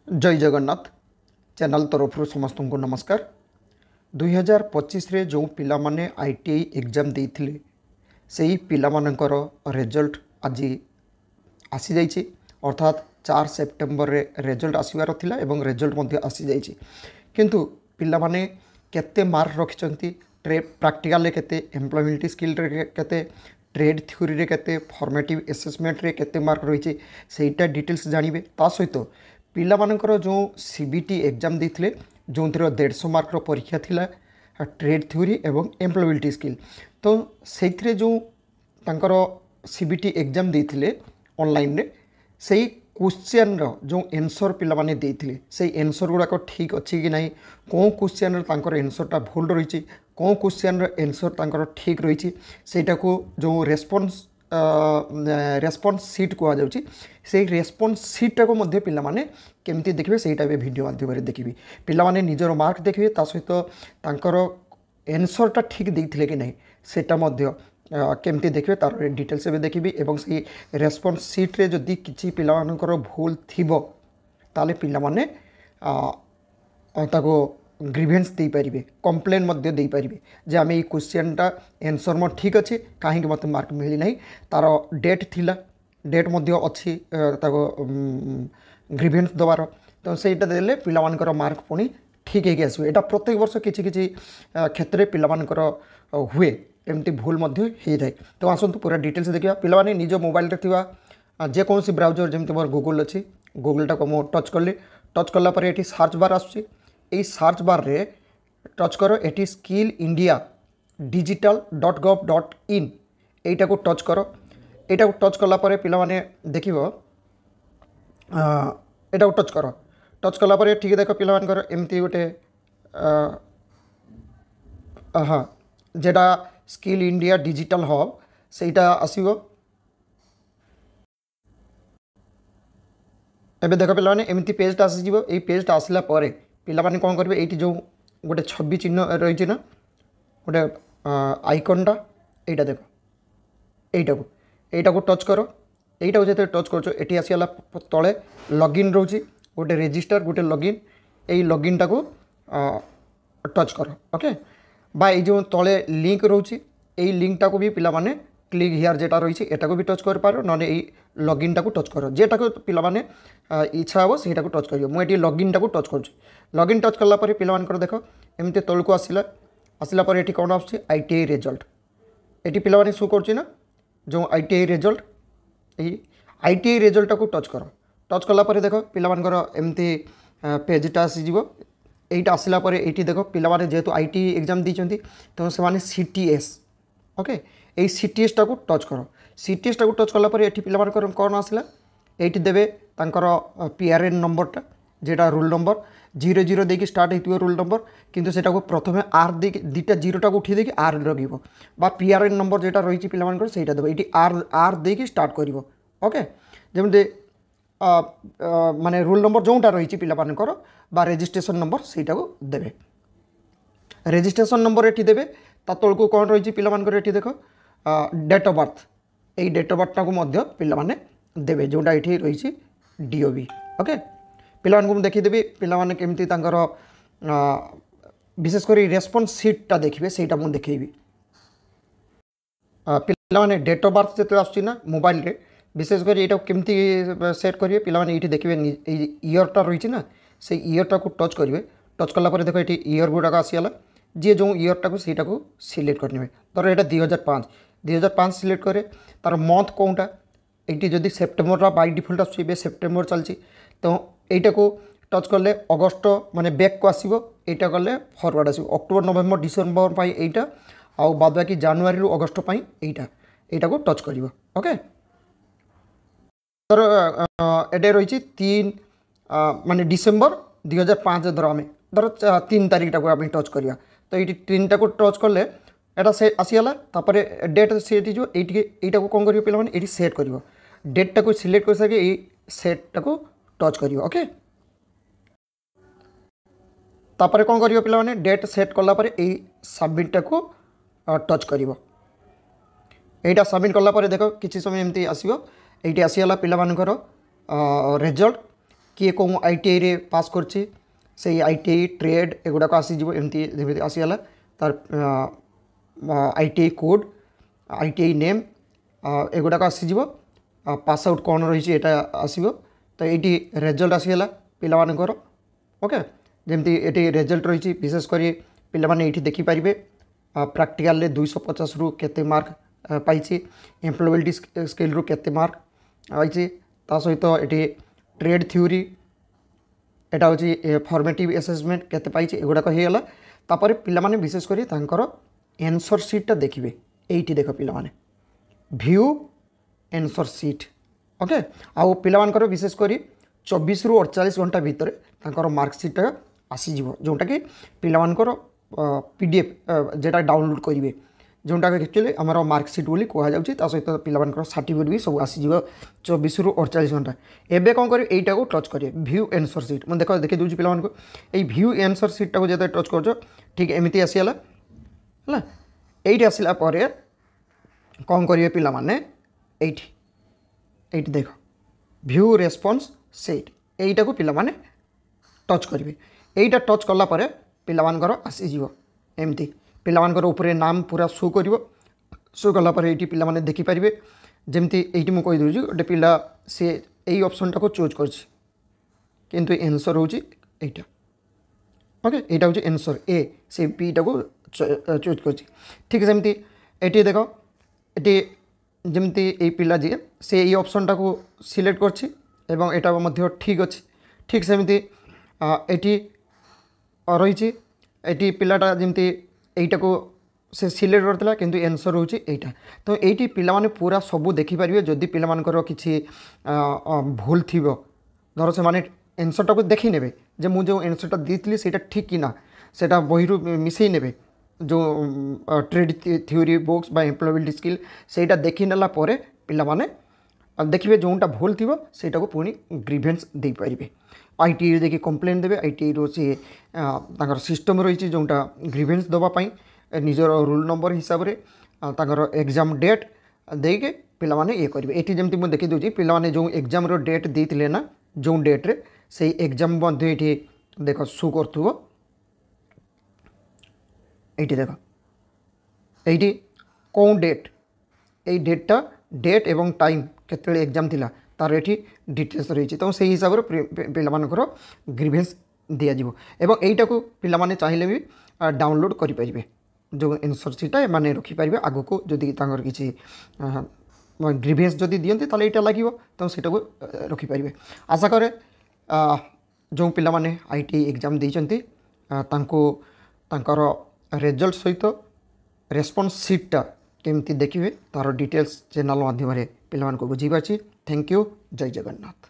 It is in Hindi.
जय जगन्नाथ चैनल तरफ समस्त को नमस्कार। 2025 रे जो पिला माने आईटीआई एग्जाम देइथिले सेही पिला मानकर रिजल्ट आज आसी जाइछि। अर्थात 4 सेप्टेम्बर रे रिजल्ट आसीबार थिला एवं रिजल्ट मध्ये आसी जाइछि। किंतु पिला माने केते मार्क रखिचंती, प्रैक्टिकल रे केते, एम्प्लॉयबिलिटी स्किल रे केते, ट्रेड थ्योरी रे केते, फॉर्मेटिव असेसमेंट रे केते मार्क रहिछि सेटा डिटेल्स जानिबे। ता सहित पिला मानकर जो सीबीटी एग्जाम देइथिले जो 150 मार्क परीक्षा थिला ट्रेड थ्योरी एवं एम्प्लॉयबिलिटी स्किल, तो से जो तांकर सीबीटी एग्जाम देइथिले ऑनलाइन रे सेही क्वेश्चन जो एनसर पिला माने देइथिले सेही एनसर गुड़ाक ठीक अच्छी कि नहीं, कौन क्वेश्चन तांकर एनसरटा भूल रही, कौन क्वेश्चन एनसर तांकर ठीक रही, सेटा को जो रेस्पॉन्स सीट कह जाउछि से रेस्पॉन्स सीटा को मध्य पिला माने केमती देखिबे सेटा भी वीडियो माध्यम रे देखिबे। पिला माने निजर मार्क देखिबे, ता सहित तांकर एनसरटा ठीक देइथिले कि नहीं सेटा मध्य केमती देखिए तार डिटेल्स भी देखिए। एवं से रेस्पॉन्स सीट रे जदि किछि पिला मानकर भूल थिबो ताले पिला माने ताको ग्रीवेंस दे पारिबे, कंप्लेन मध्य दे पारिबे जे आमे ई क्वेश्चनटा आंसर मो ठीक अछि काहे कि मते मार्क मिली नहीं, तार डेट थिला, डेट मध्य अछि ताको ग्रीवेंस दबार, तो सेटा देले पिला मानकर मार्क पुनी ठीक है आसबे। एटा प्रत्येक वर्ष किछि किछि क्षेत्र पिला मानकर हुए एमती भूल मध्य हो जाए। तो आसतु पूरा डिटेल्स देखिए। पिला माने निज मोबाइल रे थिबा जेकोसी ब्राउजर जमती मोर गूगल अच्छी, गूगलटा को मो टच कली, टच कला पर एटी सर्च बार आसुची, एई सर्च बार रे टच करो, एटी स्किल इंडिया digital.gov.in एटा को टच करो। एटा को टच कला पर पिला माने देखिबो, एटा को टच करो, टच कला पर ठीक देख पिला मानकर एमती गोटे हाँ जेटा स्किल इंडिया डिजिटल हब सेटा आसीबो। एबे देख पिला माने एमती पेजटा आसी जिवो। एई पेजटा आसला परे पिला माने कोन करबे, एठी जो गोटे छवि चिन्ह रही ना गोटे आइकनटा एटा देख, एटा को टच करो। एटा को जते टच करछो एठी आसीला तळे लॉगिन रहउची, गोटे रजिस्टर गोटे लॉगिन, एई लॉगिनटा को टच करो। ओके बा ये जो तले लिंक रोचे यही लिंकटा को भी पिला माने क्लिक हियर जेटा रही एटा को भी टच कर पारो, ना लॉगिन टा को टच करो जेटा को पिला माने इच्छा हे सेटा को टच करियो। मुझे लॉगिन टा को टच कर, लॉगिन टच कला पर पिला मानकर देख एमती तल को आसला पर ये कौन आसुची आईटीआई रिजल्ट, ये पिला माने शो करछि ना जो आईटीआई रिजल्ट, आईटीआई रिजल्ट को टच करो। टच कला पर देख पिला मानकर एमती पेजटा आसी जिवो। एटा आसला पर एटी देखो पिला माने जेहेतु आईटी एग्जाम दीचंती तो से माने सीटीएस, ओके ए सीटीएस टा को टच करो। सीटीएस टा को टच कला पर एटी पिला मानकर कोन आसला, एटी देबे तांकर पीआरएन नंबरटा जेटा रोल नंबर 00 देकी स्टार्ट हेतु रोल नंबर, किंतु सेटा को प्रथमे आर दे दुटा जीरोटा को उठी देकी आर रखिबो, बा पीआरएन नंबर जेटा रही पिला मानकर सेटा देबो। एटी आर देकी स्टार्ट करिवो। ओके जेमते माने रोल नंबर जोटा रही पिला मानकर बा रजिस्ट्रेशन नंबर सेटा को देबे। रजिस्ट्रेशन नंबर एठी देबे, ता तल को कोन रही पिला मानकर एठी देखो डेट ऑफ बर्थ, एई डेट ऑफ बर्थ को मध्य पिला माने देबे जोटा एठी रही डीओबी। ओके पिला मानकु देखि देबे पिला माने केमती तांकर विशेष करी रेस्पॉन्स सीटटा देखिबे सेटा मु देखैबी। पिला माने डेट ऑफ बर्थ जते आछी ना मोबाइल रे विशेषकर ये केमती सेट करेंगे पिला माने ये देखिए इयरटा रही ना से इयरटा को टच करेंगे। टच कलापर देख ये इयर गुड़ाक आसीगला, जी जो इयरटा को सीटा को सिलेक्ट करने धर ये 2005 सिलेक्ट करे, तार मंथ कौनटा ये जदि सेप्टेम्बर बाय डिफॉल्ट आसुचे सेप्टेम्बर चलती तो यहीटा को टच कले अगस्ट माने बैक को आसो, यहाँ कले फरवर्ड आसो अक्टोबर नवेम्बर डिसेम्बर पाई एटा आउ बाद बाकी जनवरी रु अगस्ट पाई एटा को टच करिवो। ओके एटे रही 3 माने डिसेम्बर 2005 धर आम धर 3 तारीखटा को आम टच करिया, तो ये 3टा को टच कले एटा से आसीगला। तापर डेट सेट हो एटा को कौन करियो पिला माने एटी सेट करियो, डेटटा को सिलेक्ट कर सके ये सेटटा को टच करियो। ओके तापर कौन करियो पिला माने डेट सेट कला पर ए सबमिटटा को टच करियो। एटा सबमिट कला पर देखो किछि समय एमती आसीबो, ये आसीगला पिला मानकर रिजल्ट किए कौन ITI रे पास करछि से ITI ट्रेड एगुड़ाक आसीज एमती आसीगला तार ITI कोड ITI नेम एगुड़ाक आसीज पास आउट कौन रही आसो तो ये रेजल्ट आसीगला पिलामानकर ओके जमती ये रेजल्ट रही विशेषकर पिला माने ये देखिपारे प्रैक्टिकल 250 रु केते मार्क पाई एम्प्लॉयबिलिटी स्केल रु केते मार्क आई ता सहित ये ट्रेड थ्योरी एटा हूँ फॉर्मेटिव असेसमेंट केते पाई एगुड़ाक होगला तापर पिला माने विशेषकर तांकर आंसर शीटा देखिए ये देख पिला माने व्यू आंसर शीट ओके आउ पिला विशेषकर 24 रु 48 घंटा भितर तांकर मार्कशीट आसीज जोटा कि पिलामानकर PDF जेटा डाउनलोड करेंगे जोटा एक्चुअली आमर मार्कशीट बोली कहुच्छे सहित पिलामानकर सर्टिफिकेट भी सब आसीज 24 रु 48 घंटा एबे कौन करेंगे यहीटा को टच करेंगे व्यू आंसर शीट मैं देखी दूसरी पिला व्यू आंसर शीटा को जो टच कर ठीक एमती आसीगला है ये आसला कौन करेंगे पिला माने एठी देख व्यू रेस्पॉन्स सेट यहीटा को पिला माने टच करेंगे यहीटा टच कला पिलामानकर आसीज एमती पिलामानकर ऊपर नाम पूरा शो कर शो कलापर ये पिला माने देखिपारे जमती ये मुझे कहीदे गोटे पिला सी यही ऑप्शनटा को चूज कर आंसर हूँ यहाँ ओके यहाँ हूँ आंसर ए से पीटा को चूज कर ठीक सेमती ये देख ये जमती ये पिला जी से ये ऑप्शनटा को सिलेक्ट कर ठीक अच्छे ठीक सेमती ये रही ये पिलाटा जमती यहीटा को से सिलेक्ट करता किंतु आंसर हूँ यहाँ तो ये पिला माने पूरा सबू देखिपारे जदि पिलामानकर किसी भूल थी धर से माने आंसरटा को देखी ने जे मुझे जो आंसरटा देती से ठीक कि ना से बही मिसई ने जो ट्रेड थ्योरी बुक्स बा एम्प्लॉयबिलिटी स्किल से देखी नेला पिला माने देखिए जोटा भूल थी सेटा को पुणी ग्रीवेंस दे पारे ITI देखिए कंप्लेन देवे ITI रो से सिस्टम रही जोटा ग्रीवेंस दवापाई निजर रूल नंबर हिसाब से एग्जाम डेट देके पिला माने ये करेंगे ये जमी मुझे देखी दूसरी पिला माने जो एग्जाम रो डेट देते ना जो डेट रे से एग्जाम ये देख शो कर ये देख ये कौन डेट ये डेटा डेट एवं टाइम केतले एग्जाम थिला तार ये डिटेल्स रही तो से हिसाब से पिलामानकर ग्रीवेंस दिज्व एवं यहीटा को पिला माने चाहिए भी डाउनलोड करेंगे जो आंसर शीटा माने रखिपारे आग को जदि किसी ग्रीवेंस जदि दियंती ताले एटा लगे तो सेटा को रखिपारे आशा करे जो पिला माने ITI एग्जाम देइचंती तांकर रिजल्ट सहित रेस्पॉन्स शीटा केमती देखिए तार डिटेल्स चैनल माध्यम पिला को बुझी पार्ची थैंक यू जय जगन्नाथ।